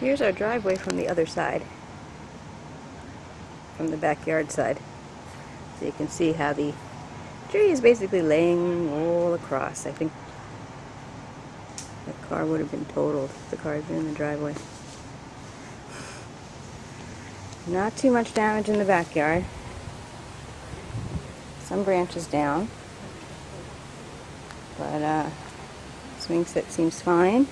Here's our driveway from the other side, from the backyard side. So you can see how the tree is basically laying all across. I think the car would have been totaled if the car had been in the driveway. Not too much damage in the backyard. Some branches down, but swing set seems fine.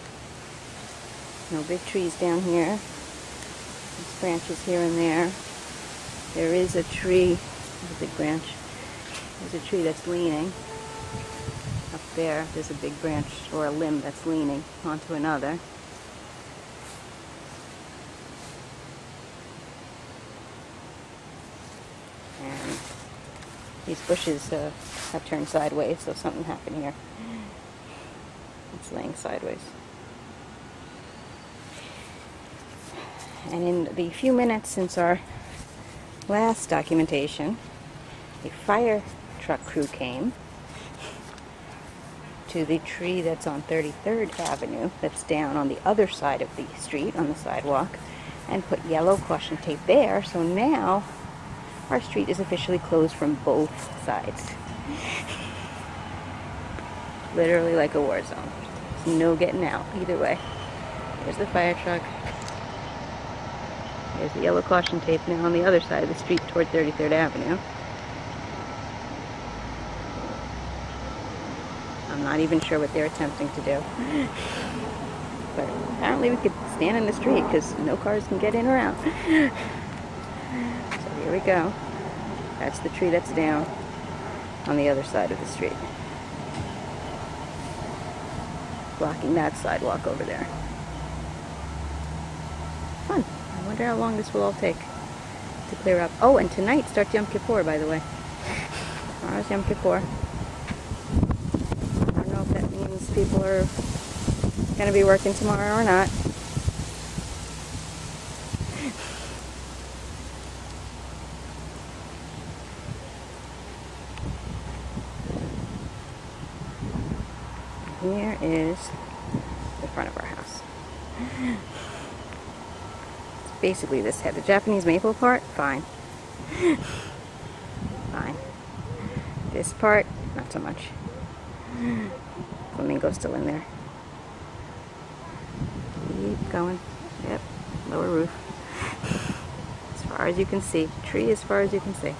No big trees down here. There's branches here and there. There is a tree, there's a big branch. There's a tree that's leaning. Up there, there's a big branch or a limb that's leaning onto another. And these bushes have turned sideways, so something happened here. It's laying sideways. And in the few minutes since our last documentation, a fire truck crew came to the tree that's on 33rd Avenue, that's down on the other side of the street, on the sidewalk, and put yellow caution tape there, so now our street is officially closed from both sides. Literally like a war zone. There's no getting out either way. There's the fire truck. There's the yellow caution tape now on the other side of the street toward 33rd Avenue. I'm not even sure what they're attempting to do. But apparently we could stand in the street because no cars can get in or out. So here we go. That's the tree that's down on the other side of the street, blocking that sidewalk over there. Fun. I wonder how long this will all take to clear up. Oh, and tonight starts Yom Kippur, by the way. Tomorrow's Yom Kippur. I don't know if that means people are going to be working tomorrow or not. Here is the front of our house. It's basically this head. The Japanese maple part, fine. Fine. This part, not so much. Flamingo's still in there. Keep going. Yep, lower roof. As far as you can see. Tree as far as you can see.